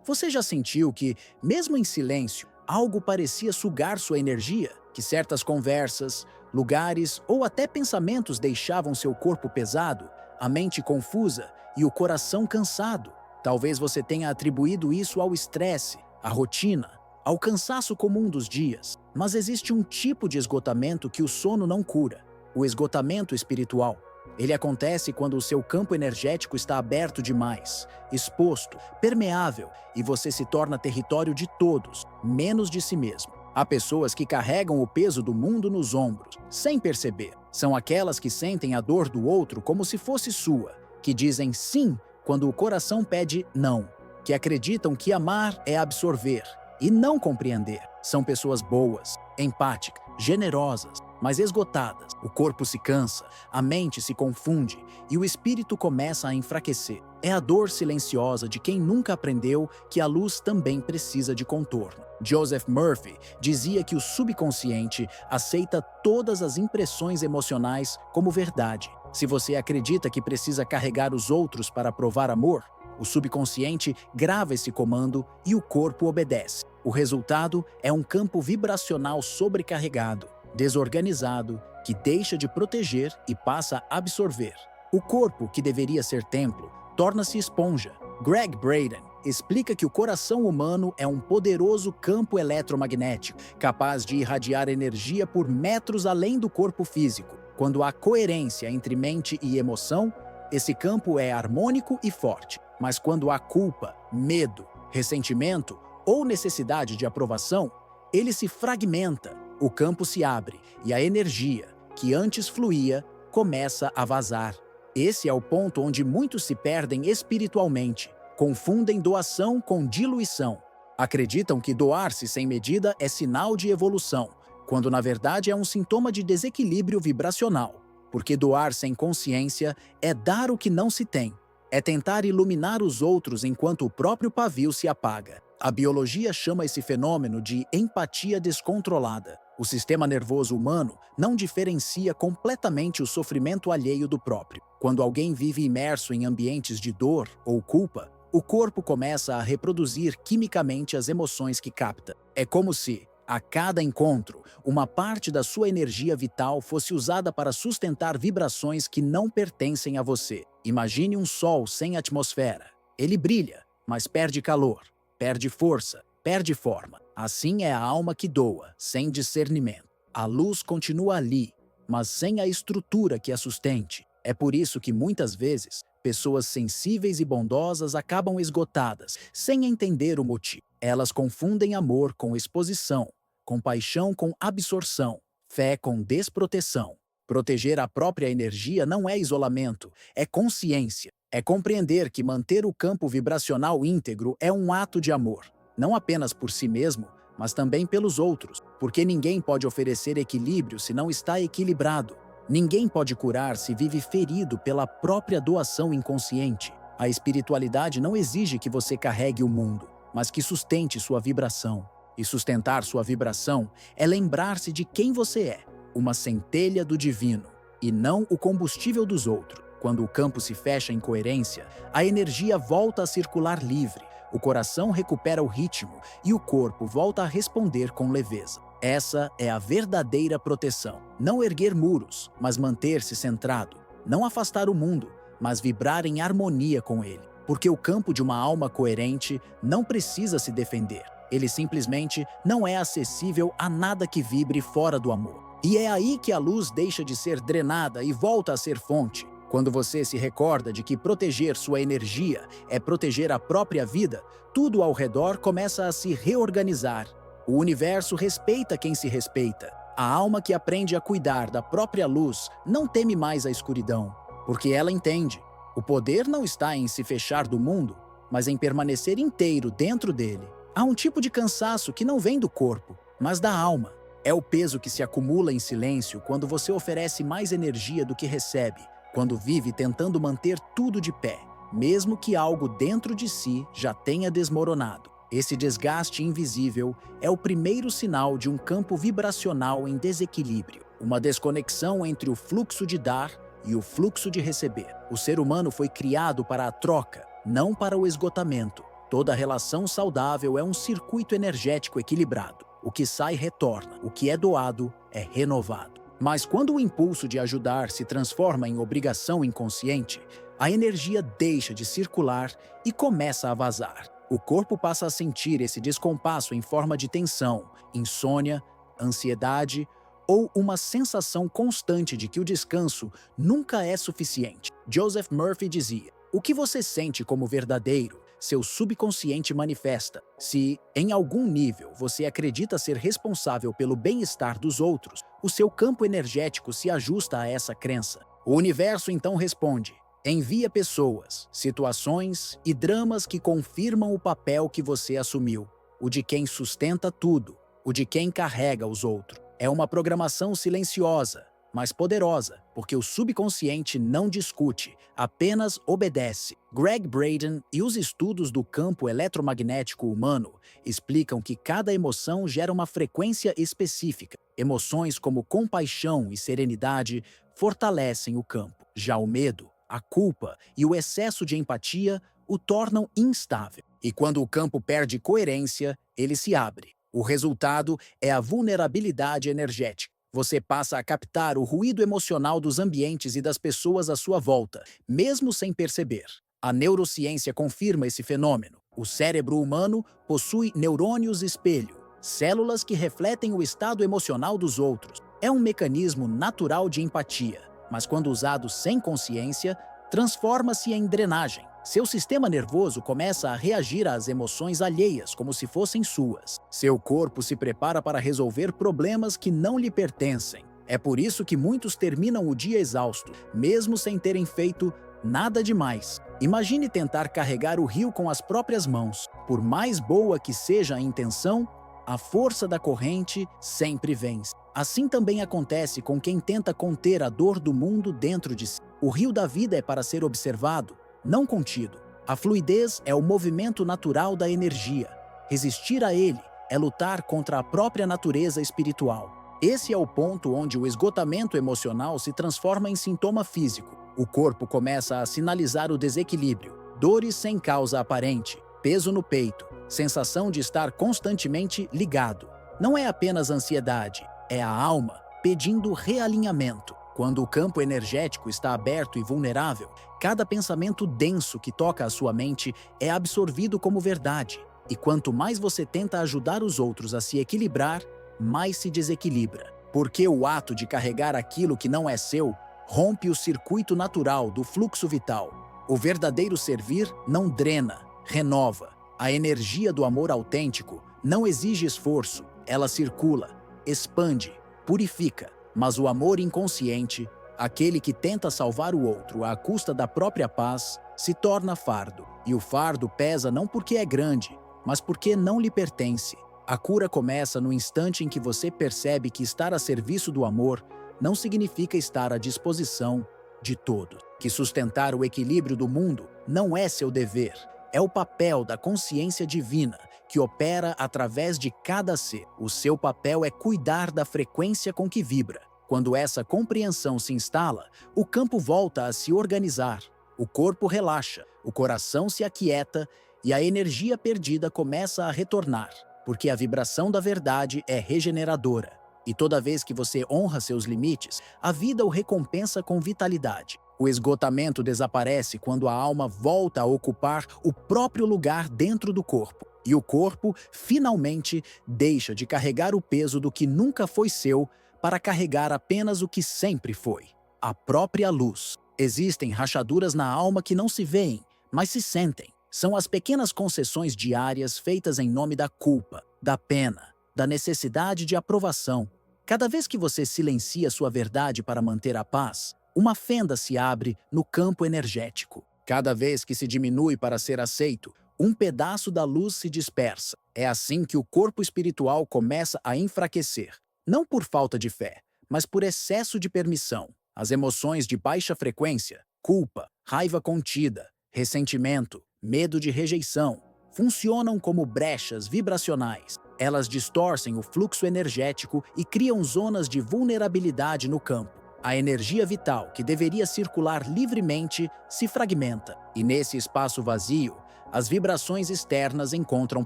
Você já sentiu que, mesmo em silêncio, algo parecia sugar sua energia? Que certas conversas, lugares ou até pensamentos deixavam seu corpo pesado, a mente confusa e o coração cansado? Talvez você tenha atribuído isso ao estresse, à rotina, ao cansaço comum dos dias. Mas existe um tipo de esgotamento que o sono não cura: o esgotamento espiritual. Ele acontece quando o seu campo energético está aberto demais, exposto, permeável, e você se torna território de todos, menos de si mesmo. Há pessoas que carregam o peso do mundo nos ombros, sem perceber. São aquelas que sentem a dor do outro como se fosse sua, que dizem sim quando o coração pede não, que acreditam que amar é absorver e não compreender. São pessoas boas, empáticas, generosas, mas esgotadas. O corpo se cansa, a mente se confunde e o espírito começa a enfraquecer. É a dor silenciosa de quem nunca aprendeu que a luz também precisa de contorno. Joseph Murphy dizia que o subconsciente aceita todas as impressões emocionais como verdade. Se você acredita que precisa carregar os outros para provar amor, o subconsciente grava esse comando e o corpo obedece. O resultado é um campo vibracional sobrecarregado, desorganizado, que deixa de proteger e passa a absorver. O corpo, que deveria ser templo, torna-se esponja. Greg Braden explica que o coração humano é um poderoso campo eletromagnético, capaz de irradiar energia por metros além do corpo físico. Quando há coerência entre mente e emoção, esse campo é harmônico e forte. Mas quando há culpa, medo, ressentimento ou necessidade de aprovação, ele se fragmenta, o campo se abre e a energia, que antes fluía, começa a vazar. Esse é o ponto onde muitos se perdem espiritualmente, confundem doação com diluição. Acreditam que doar-se sem medida é sinal de evolução, quando na verdade é um sintoma de desequilíbrio vibracional. Porque doar sem consciência é dar o que não se tem. É tentar iluminar os outros enquanto o próprio pavio se apaga. A biologia chama esse fenômeno de empatia descontrolada. O sistema nervoso humano não diferencia completamente o sofrimento alheio do próprio. Quando alguém vive imerso em ambientes de dor ou culpa, o corpo começa a reproduzir quimicamente as emoções que capta. É como se, a cada encontro, uma parte da sua energia vital fosse usada para sustentar vibrações que não pertencem a você. Imagine um sol sem atmosfera. Ele brilha, mas perde calor, perde força, perde forma. Assim é a alma que doa, sem discernimento. A luz continua ali, mas sem a estrutura que a sustente. É por isso que muitas vezes, pessoas sensíveis e bondosas acabam esgotadas, sem entender o motivo. Elas confundem amor com exposição, compaixão com absorção, fé com desproteção. Proteger a própria energia não é isolamento, é consciência. É compreender que manter o campo vibracional íntegro é um ato de amor, não apenas por si mesmo, mas também pelos outros, porque ninguém pode oferecer equilíbrio se não está equilibrado. Ninguém pode curar se vive ferido pela própria doação inconsciente. A espiritualidade não exige que você carregue o mundo, mas que sustente sua vibração. E sustentar sua vibração é lembrar-se de quem você é, uma centelha do divino, e não o combustível dos outros. Quando o campo se fecha em coerência, a energia volta a circular livre, o coração recupera o ritmo e o corpo volta a responder com leveza. Essa é a verdadeira proteção. Não erguer muros, mas manter-se centrado. Não afastar o mundo, mas vibrar em harmonia com ele. Porque o campo de uma alma coerente não precisa se defender. Ele simplesmente não é acessível a nada que vibre fora do amor. E é aí que a luz deixa de ser drenada e volta a ser fonte. Quando você se recorda de que proteger sua energia é proteger a própria vida, tudo ao redor começa a se reorganizar. O universo respeita quem se respeita. A alma que aprende a cuidar da própria luz não teme mais a escuridão, porque ela entende. O poder não está em se fechar do mundo, mas em permanecer inteiro dentro dele. Há um tipo de cansaço que não vem do corpo, mas da alma. É o peso que se acumula em silêncio quando você oferece mais energia do que recebe, quando vive tentando manter tudo de pé, mesmo que algo dentro de si já tenha desmoronado. Esse desgaste invisível é o primeiro sinal de um campo vibracional em desequilíbrio, uma desconexão entre o fluxo de dar e o fluxo de receber. O ser humano foi criado para a troca, não para o esgotamento. Toda relação saudável é um circuito energético equilibrado. O que sai retorna, o que é doado é renovado. Mas quando o impulso de ajudar se transforma em obrigação inconsciente, a energia deixa de circular e começa a vazar. O corpo passa a sentir esse descompasso em forma de tensão, insônia, ansiedade ou uma sensação constante de que o descanso nunca é suficiente. Joseph Murphy dizia: "O que você sente como verdadeiro, seu subconsciente manifesta. Se, em algum nível, você acredita ser responsável pelo bem-estar dos outros, o seu campo energético se ajusta a essa crença. O universo então responde: envia pessoas, situações e dramas que confirmam o papel que você assumiu, o de quem sustenta tudo, o de quem carrega os outros. É uma programação silenciosa, mas poderosa, porque o subconsciente não discute, apenas obedece." Greg Braden e os estudos do campo eletromagnético humano explicam que cada emoção gera uma frequência específica. Emoções como compaixão e serenidade fortalecem o campo. Já o medo, a culpa e o excesso de empatia o tornam instável. E quando o campo perde coerência, ele se abre. O resultado é a vulnerabilidade energética. Você passa a captar o ruído emocional dos ambientes e das pessoas à sua volta, mesmo sem perceber. A neurociência confirma esse fenômeno. O cérebro humano possui neurônios espelho, células que refletem o estado emocional dos outros. É um mecanismo natural de empatia, mas quando usado sem consciência, transforma-se em drenagem. Seu sistema nervoso começa a reagir às emoções alheias como se fossem suas. Seu corpo se prepara para resolver problemas que não lhe pertencem. É por isso que muitos terminam o dia exaustos, mesmo sem terem feito nada demais. Imagine tentar carregar o rio com as próprias mãos. Por mais boa que seja a intenção, a força da corrente sempre vence. Assim também acontece com quem tenta conter a dor do mundo dentro de si. O rio da vida é para ser observado, não contido. A fluidez é o movimento natural da energia. Resistir a ele é lutar contra a própria natureza espiritual. Esse é o ponto onde o esgotamento emocional se transforma em sintoma físico. O corpo começa a sinalizar o desequilíbrio, dores sem causa aparente, peso no peito, sensação de estar constantemente ligado. Não é apenas ansiedade, é a alma pedindo realinhamento. Quando o campo energético está aberto e vulnerável, cada pensamento denso que toca a sua mente é absorvido como verdade. E quanto mais você tenta ajudar os outros a se equilibrar, mais se desequilibra. Porque o ato de carregar aquilo que não é seu rompe o circuito natural do fluxo vital. O verdadeiro servir não drena, renova. A energia do amor autêntico não exige esforço, ela circula, expande, purifica. Mas o amor inconsciente, aquele que tenta salvar o outro à custa da própria paz, se torna fardo. E o fardo pesa não porque é grande, mas porque não lhe pertence. A cura começa no instante em que você percebe que estar a serviço do amor não significa estar à disposição de todos. Que sustentar o equilíbrio do mundo não é seu dever, é o papel da consciência divina que opera através de cada ser. O seu papel é cuidar da frequência com que vibra. Quando essa compreensão se instala, o campo volta a se organizar. O corpo relaxa, o coração se aquieta e a energia perdida começa a retornar, porque a vibração da verdade é regeneradora. E toda vez que você honra seus limites, a vida o recompensa com vitalidade. O esgotamento desaparece quando a alma volta a ocupar o próprio lugar dentro do corpo. E o corpo, finalmente, deixa de carregar o peso do que nunca foi seu para carregar apenas o que sempre foi: a própria luz. Existem rachaduras na alma que não se veem, mas se sentem. São as pequenas concessões diárias feitas em nome da culpa, da pena, da necessidade de aprovação. Cada vez que você silencia sua verdade para manter a paz, uma fenda se abre no campo energético. Cada vez que se diminui para ser aceito, um pedaço da luz se dispersa. É assim que o corpo espiritual começa a enfraquecer. Não por falta de fé, mas por excesso de permissão. As emoções de baixa frequência, culpa, raiva contida, ressentimento, medo de rejeição, funcionam como brechas vibracionais. Elas distorcem o fluxo energético e criam zonas de vulnerabilidade no campo. A energia vital, que deveria circular livremente, se fragmenta. E nesse espaço vazio, as vibrações externas encontram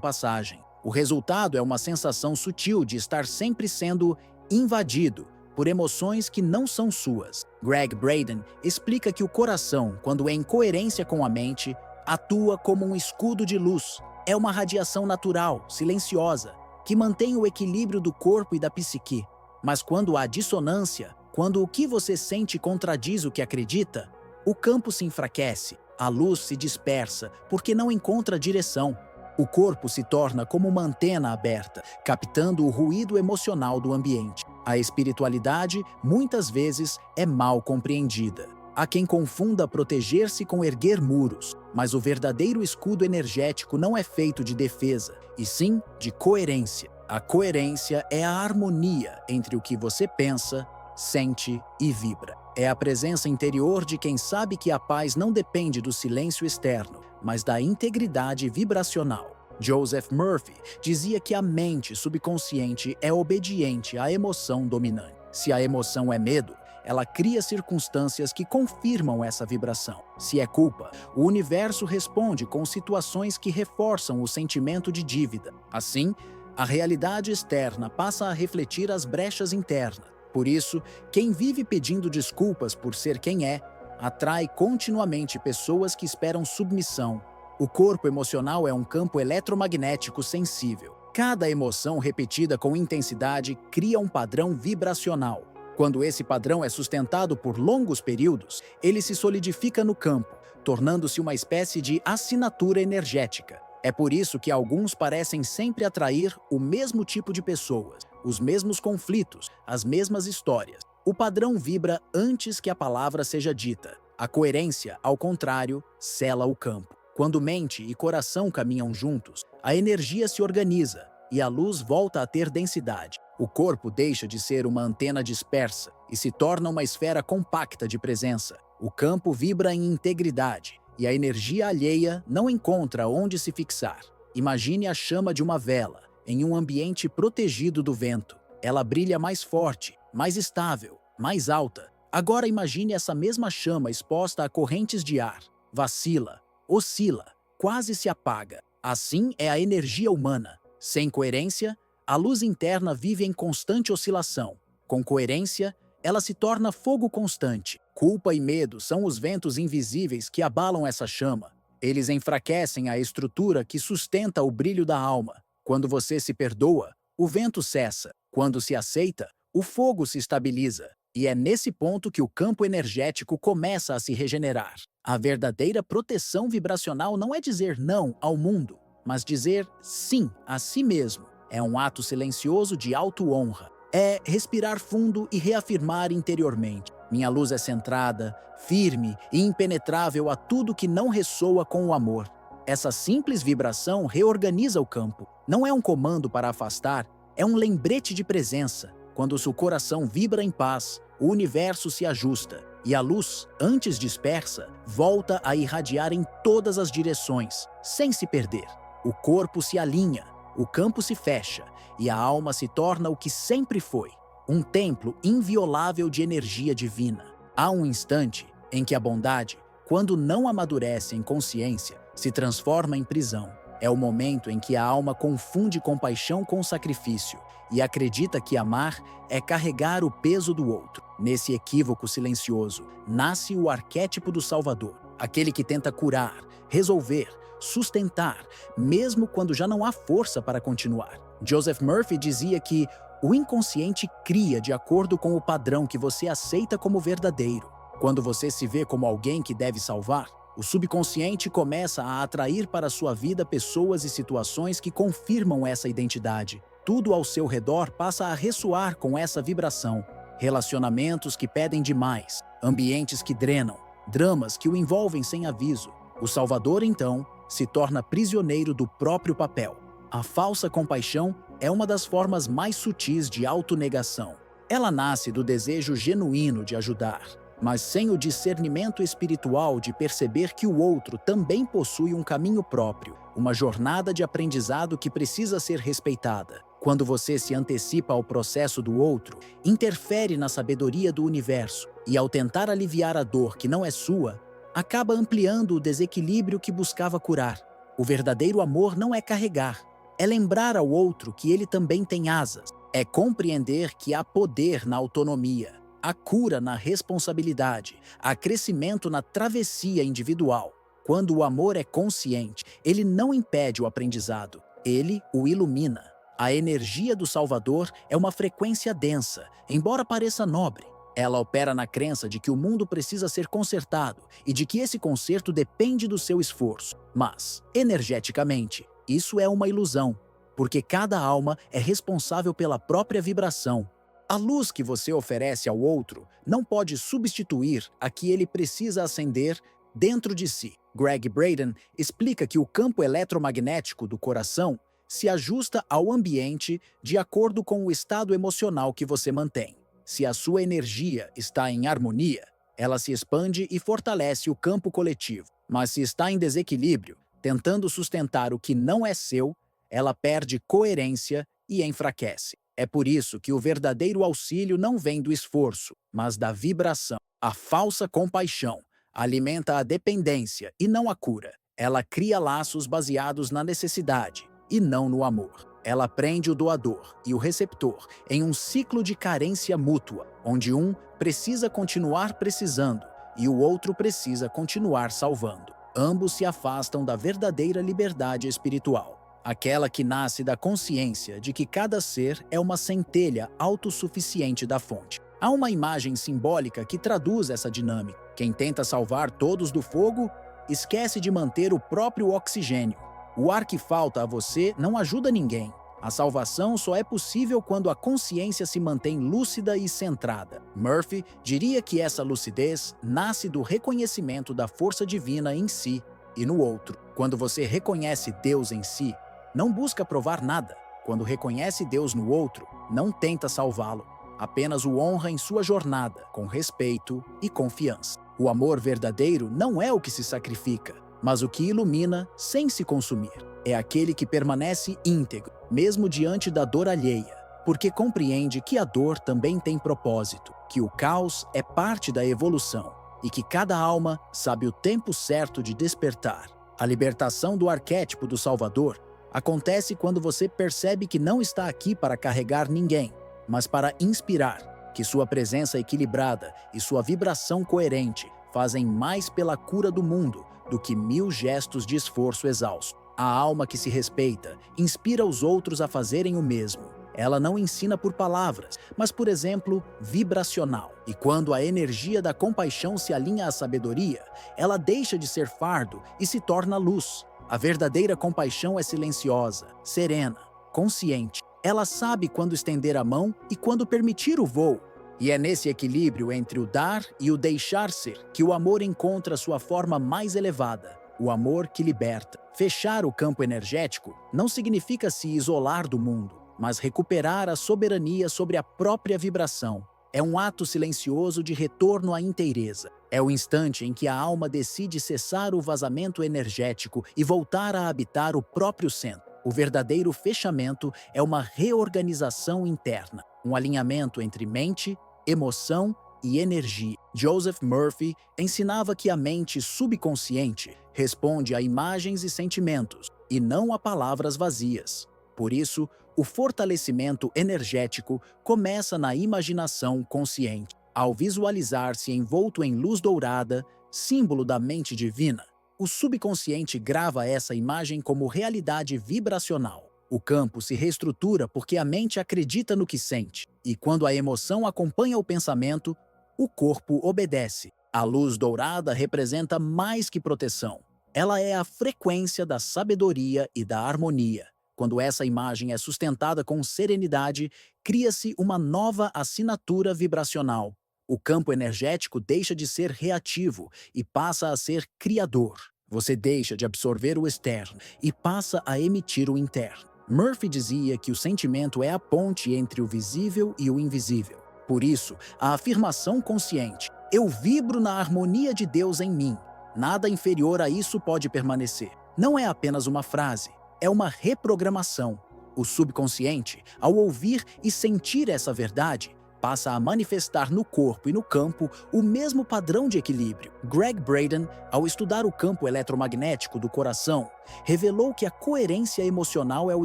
passagem. O resultado é uma sensação sutil de estar sempre sendo invadido por emoções que não são suas. Greg Braden explica que o coração, quando é em coerência com a mente, atua como um escudo de luz. É uma radiação natural, silenciosa, que mantém o equilíbrio do corpo e da psique. Mas quando há dissonância, quando o que você sente contradiz o que acredita, o campo se enfraquece, a luz se dispersa porque não encontra direção. O corpo se torna como uma antena aberta, captando o ruído emocional do ambiente. A espiritualidade, muitas vezes, é mal compreendida. Há quem confunda proteger-se com erguer muros, mas o verdadeiro escudo energético não é feito de defesa, e sim de coerência. A coerência é a harmonia entre o que você pensa, sente e vibra. É a presença interior de quem sabe que a paz não depende do silêncio externo, mas da integridade vibracional. Joseph Murphy dizia que a mente subconsciente é obediente à emoção dominante. Se a emoção é medo, ela cria circunstâncias que confirmam essa vibração. Se é culpa, o universo responde com situações que reforçam o sentimento de dívida. Assim, a realidade externa passa a refletir as brechas internas. Por isso, quem vive pedindo desculpas por ser quem é, atrai continuamente pessoas que esperam submissão. O corpo emocional é um campo eletromagnético sensível. Cada emoção repetida com intensidade cria um padrão vibracional. Quando esse padrão é sustentado por longos períodos, ele se solidifica no campo, tornando-se uma espécie de assinatura energética. É por isso que alguns parecem sempre atrair o mesmo tipo de pessoas, os mesmos conflitos, as mesmas histórias. O padrão vibra antes que a palavra seja dita. A coerência, ao contrário, sela o campo. Quando mente e coração caminham juntos, a energia se organiza e a luz volta a ter densidade. O corpo deixa de ser uma antena dispersa e se torna uma esfera compacta de presença. O campo vibra em integridade e a energia alheia não encontra onde se fixar. Imagine a chama de uma vela em um ambiente protegido do vento. Ela brilha mais forte, mais estável, mais alta. Agora imagine essa mesma chama exposta a correntes de ar. Vacila, oscila, quase se apaga. Assim é a energia humana. Sem coerência, a luz interna vive em constante oscilação. Com coerência, ela se torna fogo constante. Culpa e medo são os ventos invisíveis que abalam essa chama. Eles enfraquecem a estrutura que sustenta o brilho da alma. Quando você se perdoa, o vento cessa. Quando se aceita, o fogo se estabiliza. E é nesse ponto que o campo energético começa a se regenerar. A verdadeira proteção vibracional não é dizer não ao mundo, mas dizer sim a si mesmo. É um ato silencioso de auto-honra. É respirar fundo e reafirmar interiormente. Minha luz é centrada, firme e impenetrável a tudo que não ressoa com o amor. Essa simples vibração reorganiza o campo. Não é um comando para afastar, é um lembrete de presença. Quando o seu coração vibra em paz, o universo se ajusta e a luz, antes dispersa, volta a irradiar em todas as direções, sem se perder. O corpo se alinha, o campo se fecha e a alma se torna o que sempre foi, um templo inviolável de energia divina. Há um instante em que a bondade, quando não amadurece em consciência, se transforma em prisão. É o momento em que a alma confunde compaixão com sacrifício e acredita que amar é carregar o peso do outro. Nesse equívoco silencioso, nasce o arquétipo do Salvador, aquele que tenta curar, resolver, sustentar, mesmo quando já não há força para continuar. Joseph Murphy dizia que o inconsciente cria de acordo com o padrão que você aceita como verdadeiro. Quando você se vê como alguém que deve salvar, o subconsciente começa a atrair para sua vida pessoas e situações que confirmam essa identidade. Tudo ao seu redor passa a ressoar com essa vibração. Relacionamentos que pedem demais, ambientes que drenam, dramas que o envolvem sem aviso. O Salvador, então, se torna prisioneiro do próprio papel. A falsa compaixão é uma das formas mais sutis de autonegação. Ela nasce do desejo genuíno de ajudar, mas sem o discernimento espiritual de perceber que o outro também possui um caminho próprio, uma jornada de aprendizado que precisa ser respeitada. Quando você se antecipa ao processo do outro, interfere na sabedoria do universo e, ao tentar aliviar a dor que não é sua, acaba ampliando o desequilíbrio que buscava curar. O verdadeiro amor não é carregar, é lembrar ao outro que ele também tem asas. É compreender que há poder na autonomia, há cura na responsabilidade, há crescimento na travessia individual. Quando o amor é consciente, ele não impede o aprendizado, ele o ilumina. A energia do Salvador é uma frequência densa, embora pareça nobre. Ela opera na crença de que o mundo precisa ser consertado e de que esse conserto depende do seu esforço. Mas, energeticamente, isso é uma ilusão, porque cada alma é responsável pela própria vibração. A luz que você oferece ao outro não pode substituir a que ele precisa acender dentro de si. Gregg Braden explica que o campo eletromagnético do coração se ajusta ao ambiente de acordo com o estado emocional que você mantém. Se a sua energia está em harmonia, ela se expande e fortalece o campo coletivo. Mas se está em desequilíbrio, tentando sustentar o que não é seu, ela perde coerência e enfraquece. É por isso que o verdadeiro auxílio não vem do esforço, mas da vibração. A falsa compaixão alimenta a dependência e não a cura. Ela cria laços baseados na necessidade e não no amor. Ela prende o doador e o receptor em um ciclo de carência mútua, onde um precisa continuar precisando e o outro precisa continuar salvando. Ambos se afastam da verdadeira liberdade espiritual, aquela que nasce da consciência de que cada ser é uma centelha autossuficiente da fonte. Há uma imagem simbólica que traduz essa dinâmica. Quem tenta salvar todos do fogo, esquece de manter o próprio oxigênio. O ar que falta a você não ajuda ninguém. A salvação só é possível quando a consciência se mantém lúcida e centrada. Murphy diria que essa lucidez nasce do reconhecimento da força divina em si e no outro. Quando você reconhece Deus em si, não busca provar nada. Quando reconhece Deus no outro, não tenta salvá-lo. Apenas o honra em sua jornada, com respeito e confiança. O amor verdadeiro não é o que se sacrifica, mas o que ilumina sem se consumir. É aquele que permanece íntegro, mesmo diante da dor alheia, porque compreende que a dor também tem propósito, que o caos é parte da evolução e que cada alma sabe o tempo certo de despertar. A libertação do arquétipo do Salvador acontece quando você percebe que não está aqui para carregar ninguém, mas para inspirar, que sua presença equilibrada e sua vibração coerente fazem mais pela cura do mundo do que 1000 gestos de esforço exausto. A alma que se respeita inspira os outros a fazerem o mesmo. Ela não ensina por palavras, mas por exemplo vibracional. E quando a energia da compaixão se alinha à sabedoria, ela deixa de ser fardo e se torna luz. A verdadeira compaixão é silenciosa, serena, consciente. Ela sabe quando estender a mão e quando permitir o voo. E é nesse equilíbrio entre o dar e o deixar ser que o amor encontra sua forma mais elevada, o amor que liberta. Fechar o campo energético não significa se isolar do mundo, mas recuperar a soberania sobre a própria vibração. É um ato silencioso de retorno à inteireza. É o instante em que a alma decide cessar o vazamento energético e voltar a habitar o próprio centro. O verdadeiro fechamento é uma reorganização interna, um alinhamento entre mente, emoção e energia. Joseph Murphy ensinava que a mente subconsciente responde a imagens e sentimentos, e não a palavras vazias. Por isso, o fortalecimento energético começa na imaginação consciente. Ao visualizar-se envolto em luz dourada, símbolo da mente divina, o subconsciente grava essa imagem como realidade vibracional. O campo se reestrutura porque a mente acredita no que sente, e quando a emoção acompanha o pensamento, o corpo obedece. A luz dourada representa mais que proteção. Ela é a frequência da sabedoria e da harmonia. Quando essa imagem é sustentada com serenidade, cria-se uma nova assinatura vibracional. O campo energético deixa de ser reativo e passa a ser criador. Você deixa de absorver o externo e passa a emitir o interno. Murphy dizia que o sentimento é a ponte entre o visível e o invisível. Por isso, a afirmação consciente, eu vibro na harmonia de Deus em mim, nada inferior a isso pode permanecer, não é apenas uma frase, é uma reprogramação. O subconsciente, ao ouvir e sentir essa verdade, passa a manifestar no corpo e no campo o mesmo padrão de equilíbrio. Gregg Braden, ao estudar o campo eletromagnético do coração, revelou que a coerência emocional é o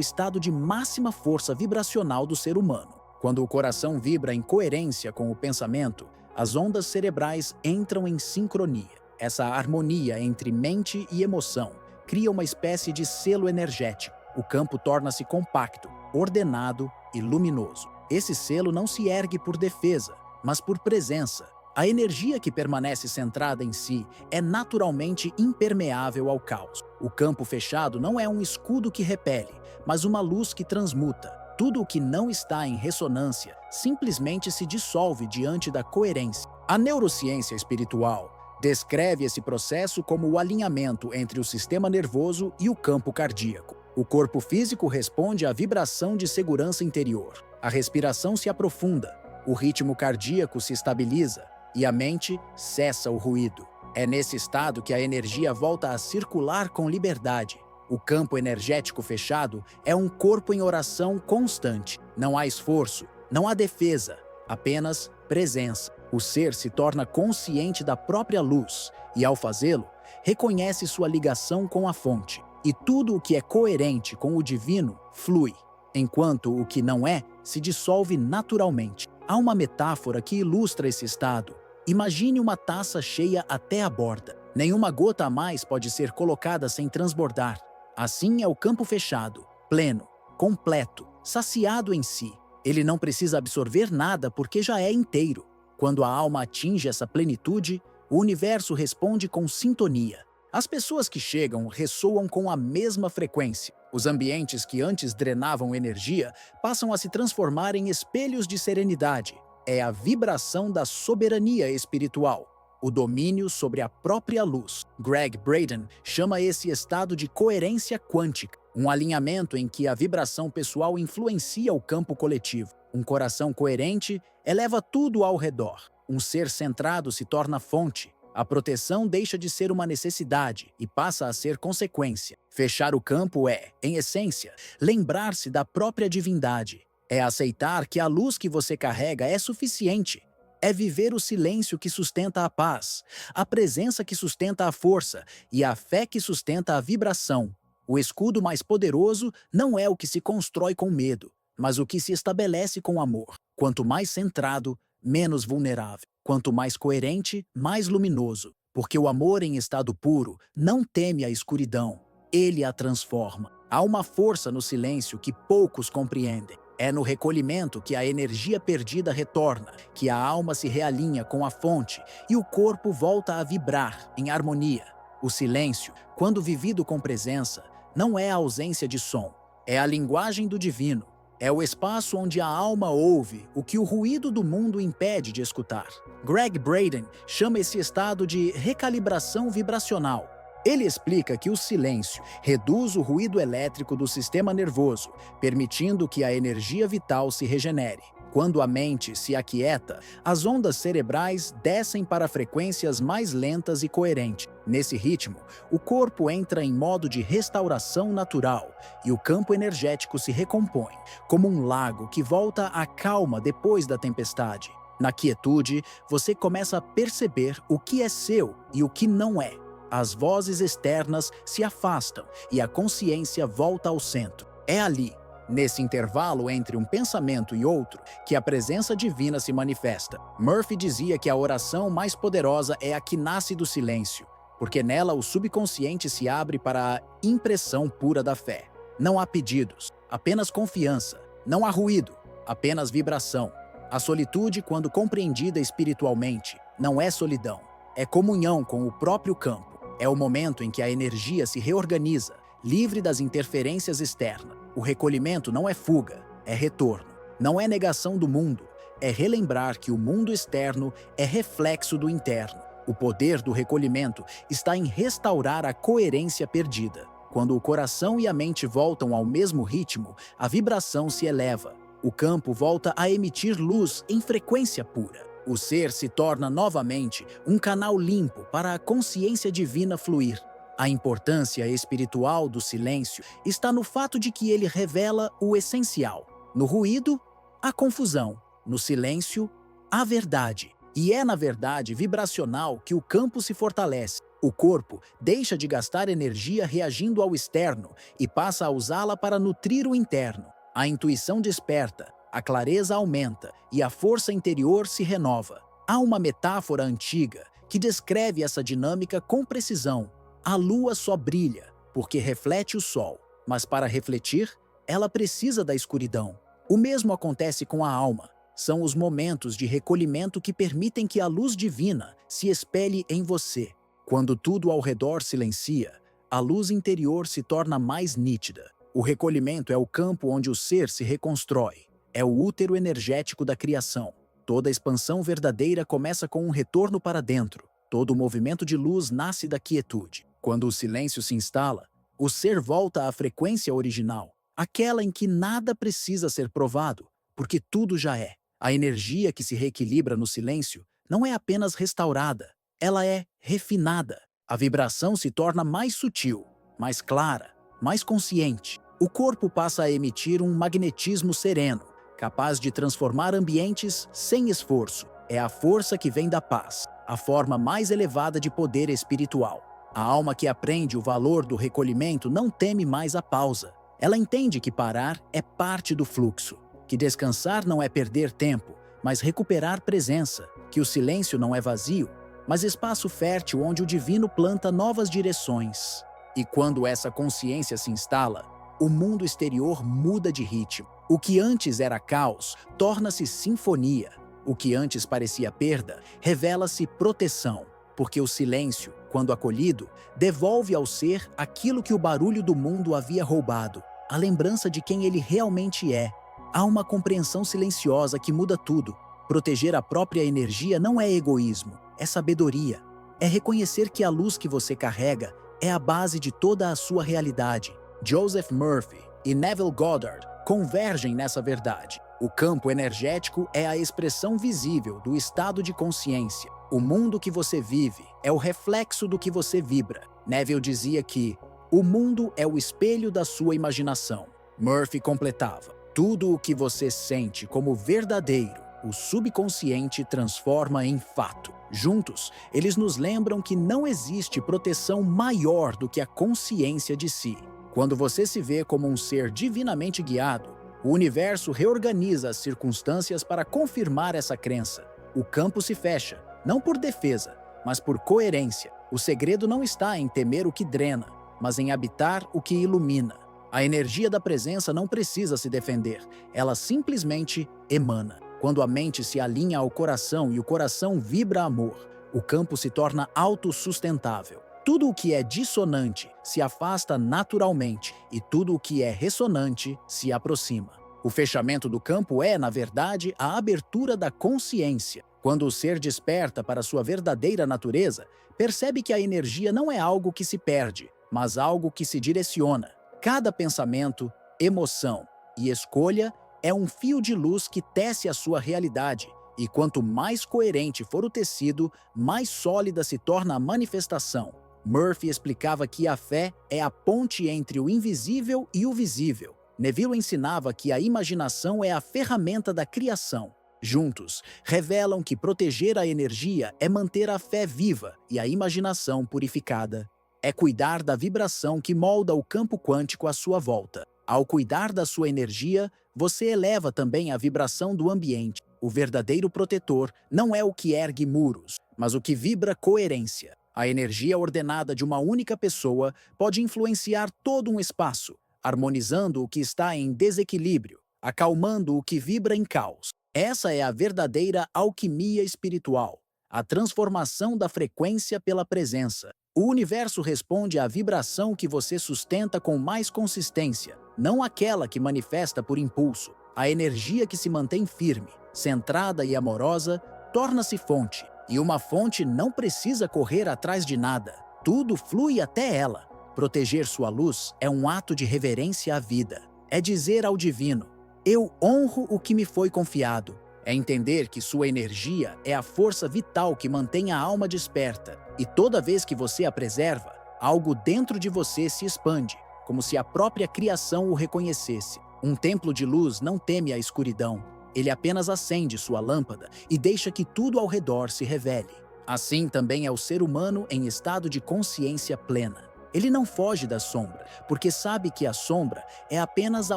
estado de máxima força vibracional do ser humano. Quando o coração vibra em coerência com o pensamento, as ondas cerebrais entram em sincronia. Essa harmonia entre mente e emoção cria uma espécie de selo energético. O campo torna-se compacto, ordenado e luminoso. Esse selo não se ergue por defesa, mas por presença. A energia que permanece centrada em si é naturalmente impermeável ao caos. O campo fechado não é um escudo que repele, mas uma luz que transmuta. Tudo o que não está em ressonância simplesmente se dissolve diante da coerência. A neurociência espiritual descreve esse processo como o alinhamento entre o sistema nervoso e o campo cardíaco. O corpo físico responde à vibração de segurança interior. A respiração se aprofunda, o ritmo cardíaco se estabiliza e a mente cessa o ruído. É nesse estado que a energia volta a circular com liberdade. O campo energético fechado é um corpo em oração constante. Não há esforço, não há defesa, apenas presença. O ser se torna consciente da própria luz e, ao fazê-lo, reconhece sua ligação com a fonte. E tudo o que é coerente com o divino flui, enquanto o que não é se dissolve naturalmente. Há uma metáfora que ilustra esse estado. Imagine uma taça cheia até a borda. Nenhuma gota a mais pode ser colocada sem transbordar. Assim é o campo fechado, pleno, completo, saciado em si. Ele não precisa absorver nada porque já é inteiro. Quando a alma atinge essa plenitude, o universo responde com sintonia. As pessoas que chegam ressoam com a mesma frequência. Os ambientes que antes drenavam energia passam a se transformar em espelhos de serenidade. É a vibração da soberania espiritual, o domínio sobre a própria luz. Gregg Braden chama esse estado de coerência quântica, um alinhamento em que a vibração pessoal influencia o campo coletivo. Um coração coerente eleva tudo ao redor. Um ser centrado se torna fonte. A proteção deixa de ser uma necessidade e passa a ser consequência. Fechar o campo é, em essência, lembrar-se da própria divindade. É aceitar que a luz que você carrega é suficiente. É viver o silêncio que sustenta a paz, a presença que sustenta a força e a fé que sustenta a vibração. O escudo mais poderoso não é o que se constrói com medo, mas o que se estabelece com amor. Quanto mais centrado, menos vulnerável. Quanto mais coerente, mais luminoso. Porque o amor em estado puro não teme a escuridão, ele a transforma. Há uma força no silêncio que poucos compreendem. É no recolhimento que a energia perdida retorna, que a alma se realinha com a fonte e o corpo volta a vibrar em harmonia. O silêncio, quando vivido com presença, não é a ausência de som, é a linguagem do divino. É o espaço onde a alma ouve o que o ruído do mundo impede de escutar. Gregg Braden chama esse estado de recalibração vibracional. Ele explica que o silêncio reduz o ruído elétrico do sistema nervoso, permitindo que a energia vital se regenere. Quando a mente se aquieta, as ondas cerebrais descem para frequências mais lentas e coerentes. Nesse ritmo, o corpo entra em modo de restauração natural e o campo energético se recompõe, como um lago que volta à calma depois da tempestade. Na quietude, você começa a perceber o que é seu e o que não é. As vozes externas se afastam e a consciência volta ao centro. É ali, nesse intervalo entre um pensamento e outro, que a presença divina se manifesta. Murphy dizia que a oração mais poderosa é a que nasce do silêncio, porque nela o subconsciente se abre para a impressão pura da fé. Não há pedidos, apenas confiança. Não há ruído, apenas vibração. A solitude, quando compreendida espiritualmente, não é solidão, é comunhão com o próprio campo. É o momento em que a energia se reorganiza, livre das interferências externas. O recolhimento não é fuga, é retorno. Não é negação do mundo, é relembrar que o mundo externo é reflexo do interno. O poder do recolhimento está em restaurar a coerência perdida. Quando o coração e a mente voltam ao mesmo ritmo, a vibração se eleva. O campo volta a emitir luz em frequência pura. O ser se torna novamente um canal limpo para a consciência divina fluir. A importância espiritual do silêncio está no fato de que ele revela o essencial. No ruído, a confusão. No silêncio, há verdade. E é na verdade vibracional que o campo se fortalece. O corpo deixa de gastar energia reagindo ao externo e passa a usá-la para nutrir o interno. A intuição desperta, a clareza aumenta e a força interior se renova. Há uma metáfora antiga que descreve essa dinâmica com precisão. A lua só brilha porque reflete o sol, mas para refletir, ela precisa da escuridão. O mesmo acontece com a alma. São os momentos de recolhimento que permitem que a luz divina se espelhe em você. Quando tudo ao redor silencia, a luz interior se torna mais nítida. O recolhimento é o campo onde o ser se reconstrói. É o útero energético da criação. Toda expansão verdadeira começa com um retorno para dentro. Todo movimento de luz nasce da quietude. Quando o silêncio se instala, o ser volta à frequência original, aquela em que nada precisa ser provado, porque tudo já é. A energia que se reequilibra no silêncio não é apenas restaurada, ela é refinada. A vibração se torna mais sutil, mais clara, mais consciente. O corpo passa a emitir um magnetismo sereno, capaz de transformar ambientes sem esforço. É a força que vem da paz, a forma mais elevada de poder espiritual. A alma que aprende o valor do recolhimento não teme mais a pausa. Ela entende que parar é parte do fluxo, que descansar não é perder tempo, mas recuperar presença, que o silêncio não é vazio, mas espaço fértil onde o divino planta novas direções. E quando essa consciência se instala, o mundo exterior muda de ritmo. O que antes era caos torna-se sinfonia. O que antes parecia perda revela-se proteção, porque o silêncio, quando acolhido, devolve ao ser aquilo que o barulho do mundo havia roubado, a lembrança de quem ele realmente é. Há uma compreensão silenciosa que muda tudo. Proteger a própria energia não é egoísmo, é sabedoria. É reconhecer que a luz que você carrega é a base de toda a sua realidade. Joseph Murphy e Neville Goddard convergem nessa verdade. O campo energético é a expressão visível do estado de consciência. O mundo que você vive é o reflexo do que você vibra. Neville dizia que o mundo é o espelho da sua imaginação. Murphy completava: tudo o que você sente como verdadeiro, o subconsciente transforma em fato. Juntos, eles nos lembram que não existe proteção maior do que a consciência de si. Quando você se vê como um ser divinamente guiado, o universo reorganiza as circunstâncias para confirmar essa crença. O campo se fecha, não por defesa, mas por coerência. O segredo não está em temer o que drena, mas em habitar o que ilumina. A energia da presença não precisa se defender, ela simplesmente emana. Quando a mente se alinha ao coração e o coração vibra amor, o campo se torna autossustentável. Tudo o que é dissonante se afasta naturalmente e tudo o que é ressonante se aproxima. O fechamento do campo é, na verdade, a abertura da consciência. Quando o ser desperta para sua verdadeira natureza, percebe que a energia não é algo que se perde, mas algo que se direciona. Cada pensamento, emoção e escolha é um fio de luz que tece a sua realidade, e quanto mais coerente for o tecido, mais sólida se torna a manifestação. Murphy explicava que a fé é a ponte entre o invisível e o visível. Neville ensinava que a imaginação é a ferramenta da criação. Juntos, revelam que proteger a energia é manter a fé viva e a imaginação purificada. É cuidar da vibração que molda o campo quântico à sua volta. Ao cuidar da sua energia, você eleva também a vibração do ambiente. O verdadeiro protetor não é o que ergue muros, mas o que vibra coerência. A energia ordenada de uma única pessoa pode influenciar todo um espaço, harmonizando o que está em desequilíbrio, acalmando o que vibra em caos. Essa é a verdadeira alquimia espiritual, a transformação da frequência pela presença. O universo responde à vibração que você sustenta com mais consistência, não aquela que manifesta por impulso. A energia que se mantém firme, centrada e amorosa, torna-se fonte. E uma fonte não precisa correr atrás de nada. Tudo flui até ela. Proteger sua luz é um ato de reverência à vida. É dizer ao divino: eu honro o que me foi confiado. É entender que sua energia é a força vital que mantém a alma desperta. E toda vez que você a preserva, algo dentro de você se expande, como se a própria criação o reconhecesse. Um templo de luz não teme a escuridão. Ele apenas acende sua lâmpada e deixa que tudo ao redor se revele. Assim também é o ser humano em estado de consciência plena. Ele não foge da sombra, porque sabe que a sombra é apenas a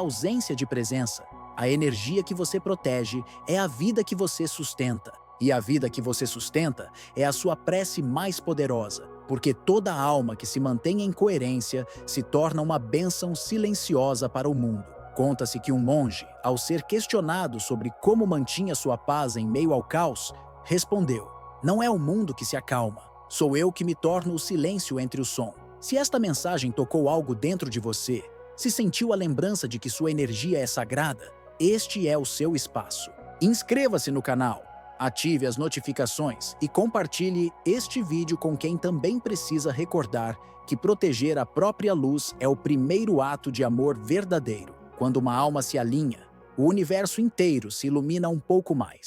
ausência de presença. A energia que você protege é a vida que você sustenta. E a vida que você sustenta é a sua prece mais poderosa, porque toda alma que se mantém em coerência se torna uma bênção silenciosa para o mundo. Conta-se que um monge, ao ser questionado sobre como mantinha sua paz em meio ao caos, respondeu: "Não é o mundo que se acalma, sou eu que me torno o silêncio entre o som." Se esta mensagem tocou algo dentro de você, se sentiu a lembrança de que sua energia é sagrada, este é o seu espaço. Inscreva-se no canal, ative as notificações e compartilhe este vídeo com quem também precisa recordar que proteger a própria luz é o primeiro ato de amor verdadeiro. Quando uma alma se alinha, o universo inteiro se ilumina um pouco mais.